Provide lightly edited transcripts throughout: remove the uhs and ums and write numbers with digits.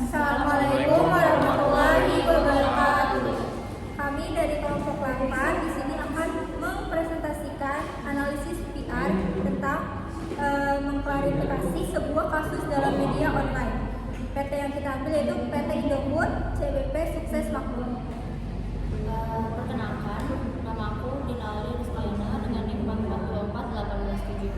Assalamualaikum warahmatullahi wabarakatuh. Kami dari kelompok 8 di sini akan mempresentasikan analisis PR tentang mengklarifikasi sebuah kasus dalam media online. PT yang kita ambil yaitu PT Indofood CBP Sukses Makmur. Perkenalkan, nama aku Dinali Rizkaina dengan NIM 4441872.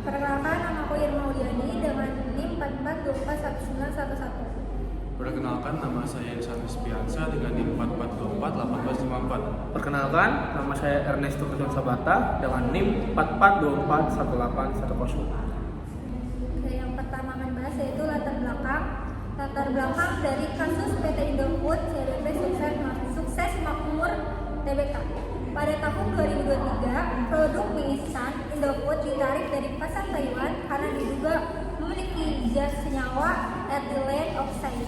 Perkenalkan, nama aku Irma Uliani dengan NIM 4424191. Perkenalkan, nama saya Irsanus Piansa dengan NIM 4424854. Perkenalkan, nama saya Ernesto Kejon Sabata dengan NIM 4441810. Yang pertama akan bahas yaitu latar belakang dari kasus PT Indofood CBP Sukses Makmur Tbk. Pada tahun 2023, produk mie instan Indofood ditarik dari pasar Taiwan karena diduga memiliki zat senyawa ethylene oxide,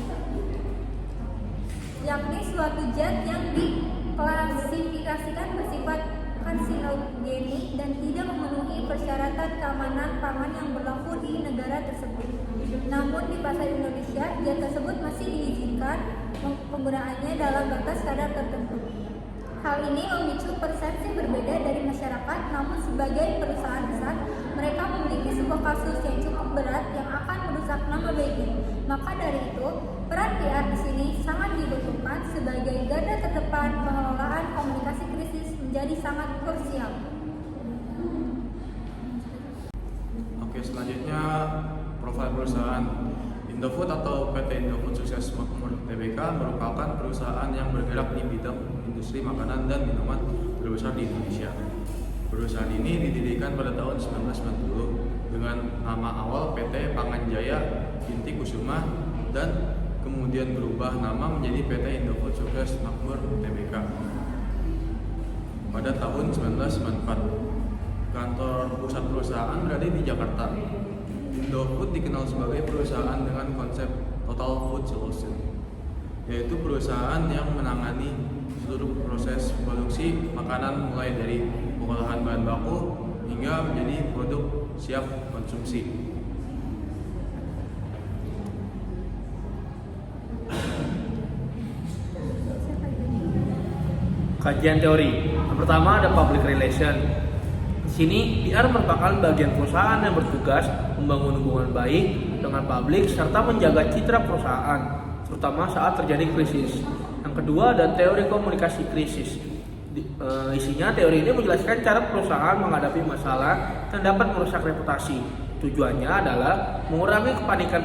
yakni suatu zat yang diklasifikasikan bersifat karsinogenik dan tidak memenuhi persyaratan keamanan pangan yang berlaku di negara tersebut. Namun di pasar Indonesia, zat tersebut masih diizinkan penggunaannya dalam batas kadar tertentu. Hal ini memicu persepsi berbeda dari masyarakat, namun sebagai perusahaan besar, mereka memiliki sebuah kasus yang cukup berat yang akan merusak nama baiknya. Maka dari itu, peran PR di sini sangat dibutuhkan sebagai garda terdepan pengelolaan komunikasi krisis menjadi sangat krusial. Oke, selanjutnya profil perusahaan. Indofood atau PT Indofood Sukses Makmur Tbk merupakan perusahaan yang bergerak di bidang industri makanan dan minuman terbesar di Indonesia. Perusahaan ini didirikan pada tahun 1990 dengan nama awal PT Panganjaya Inti Kusuma dan kemudian berubah nama menjadi PT Indofood Sukses Makmur Tbk pada tahun 1994. Kantor pusat perusahaan berada di Jakarta. Indofood dikenal sebagai perusahaan dengan konsep Total Food Solution, yaitu perusahaan yang menangani seluruh proses produksi makanan mulai dari pengolahan bahan baku hingga menjadi produk siap konsumsi. Kajian teori. Yang pertama ada public relation. Di sini PR merupakan bagian perusahaan yang bertugas membangun hubungan baik dengan publik serta menjaga citra perusahaan, terutama saat terjadi krisis. Yang kedua ada teori komunikasi krisis. Isinya teori ini menjelaskan cara perusahaan menghadapi masalah yang dapat merusak reputasi. Tujuannya adalah mengurangi kepanikan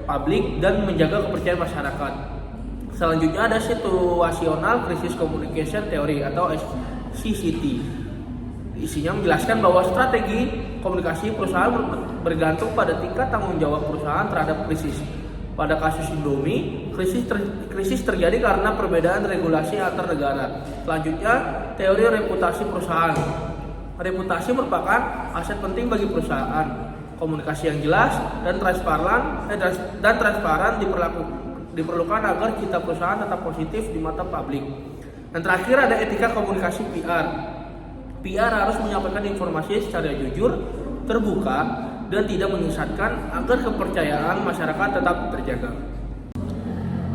publik dan menjaga kepercayaan masyarakat. Selanjutnya ada situational crisis communication theory atau CCT. Isinya menjelaskan bahwa strategi komunikasi perusahaan bergantung pada tingkat tanggung jawab perusahaan terhadap krisis. Pada kasus Indomie, krisis terjadi karena perbedaan regulasi antar negara. Selanjutnya, teori reputasi perusahaan. Reputasi merupakan aset penting bagi perusahaan. Komunikasi yang jelas dan transparan diperlukan agar citra perusahaan tetap positif di mata publik. Dan terakhir ada etika komunikasi PR. PR harus menyampaikan informasi secara jujur, terbuka, dan tidak menyesatkan agar kepercayaan masyarakat tetap terjaga.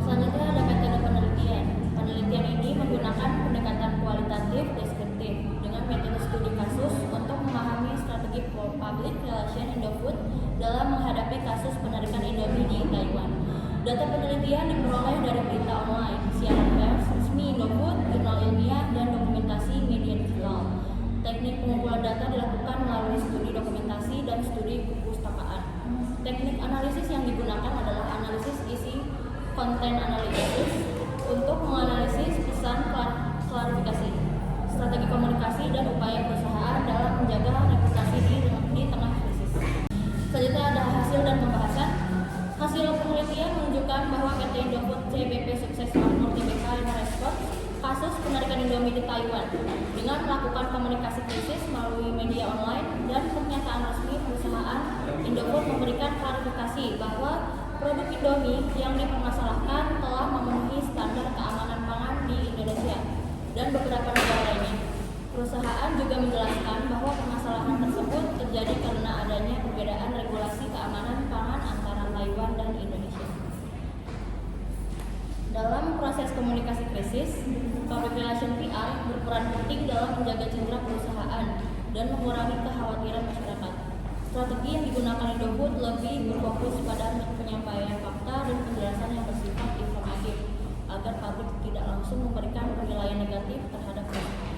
Selanjutnya ada metode penelitian. Penelitian ini menggunakan pendekatan kualitatif deskriptif dengan metode studi kasus untuk memahami strategi public relation Indofood dalam menghadapi kasus penarikan Indomie di Taiwan. Data penelitian diperoleh dari berita online, siaran pers, resmi Indofood, jurnal ilmiah, dan dokumentasi media digital. Teknik pengumpulan data dilakukan melalui studi dokumentasi dan studi perpustakaan. Teknik analisis yang digunakan adalah analisis isi konten analisis untuk menganalisis pesan klarifikasi, strategi komunikasi, dan upaya perusahaan dalam menjaga reputasi di tengah krisis. Selanjutnya ada hasil dan pembahasan. Hasil penelitian menunjukkan bahwa PT Indofood CBP Sukses Makmur Tbk merespon kasus penarikan Indomie di Taiwan dengan melakukan komunikasi krisis melalui media online dan pernyataan resmi perusahaan. Indofood memberikan klarifikasi bahwa produk Indomie yang dipermasalahkan telah memenuhi standar keamanan pangan di Indonesia dan beberapa negara lainnya. Perusahaan juga menjelaskan bahwa permasalahan tersebut terjadi karena adanya perbedaan regulasi keamanan pangan antara Taiwan dan Indonesia. komunikasi krisis, public relation PR berperan penting dalam menjaga citra perusahaan dan mengurangi kekhawatiran masyarakat. Strategi yang digunakan Indofood lebih berfokus pada penyampaian fakta dan penjelasan yang bersifat informatif agar publik tidak langsung memberikan penilaian negatif terhadap perusahaan.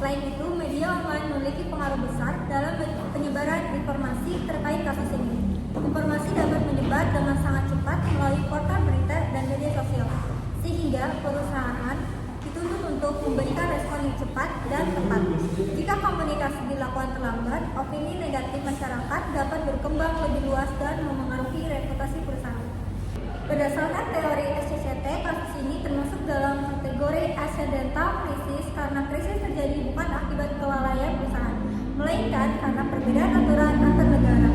Selain itu, media online memiliki pengaruh besar dalam penyebaran informasi terkait kasus ini. Informasi dapat menyebar dengan sangat cepat melalui portal berita dan media sosial, sehingga perusahaan dituntut untuk memberikan respon yang cepat dan tepat. Jika komunikasi dilakukan terlambat, opini negatif masyarakat dapat berkembang lebih luas dan memengaruhi reputasi perusahaan. Berdasarkan teori SCCT, kasus ini termasuk dalam kategori accidental krisis karena krisis terjadi bukan akibat kelalaian perusahaan, melainkan karena perbedaan aturan antar negara.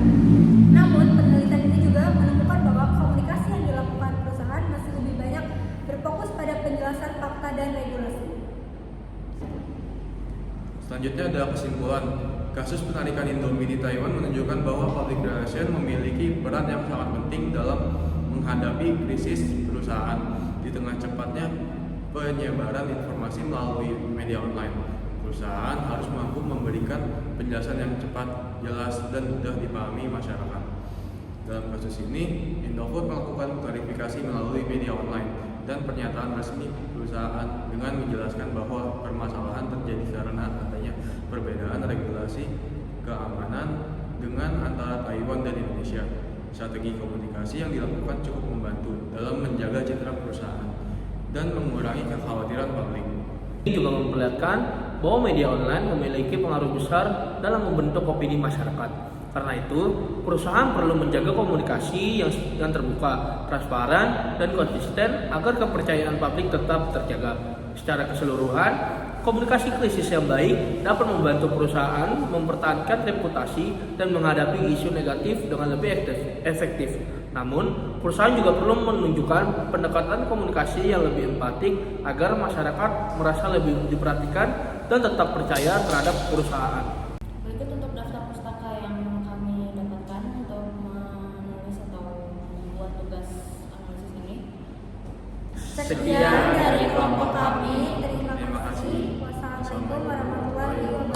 Namun, penelitian ini juga menemukan bahwa komunikasi yang dilakukan perusahaan masih lebih banyak berfokus pada penjelasan fakta dan regulasi. Selanjutnya adalah kesimpulan. Kasus penarikan Indomie di Taiwan menunjukkan bahwa public relation memiliki peran yang sangat penting dalam menghadapi krisis perusahaan di tengah cepatnya penyebaran informasi melalui media online. Perusahaan harus mampu memberikan penjelasan yang cepat, jelas, dan mudah dipahami masyarakat. Dalam kasus ini, Indofood melakukan klarifikasi melalui media online dan pernyataan resmi perusahaan dengan menjelaskan bahwa permasalahan terjadi karena adanya perbedaan regulasi keamanan dengan antara Taiwan dan Indonesia. Strategi komunikasi yang dilakukan cukup membantu dalam menjaga citra perusahaan dan mengurangi kekhawatiran publik. Ini juga memperlihatkan bahwa media online memiliki pengaruh besar dalam membentuk opini masyarakat. Karena itu, perusahaan perlu menjaga komunikasi yang terbuka, transparan, dan konsisten agar kepercayaan publik tetap terjaga. Secara keseluruhan, komunikasi krisis yang baik dapat membantu perusahaan mempertahankan reputasi dan menghadapi isu negatif dengan lebih efektif. Namun, perusahaan juga perlu menunjukkan pendekatan komunikasi yang lebih empatik agar masyarakat merasa lebih diperhatikan dan tetap percaya terhadap perusahaan. Berikut untuk daftar pustaka yang kami dapatkan untuk menulis atau membuat tugas analisis ini. Sekian dari kelompok kami. Terima kasih. Wassalamualaikum warahmatullahi wabarakatuh.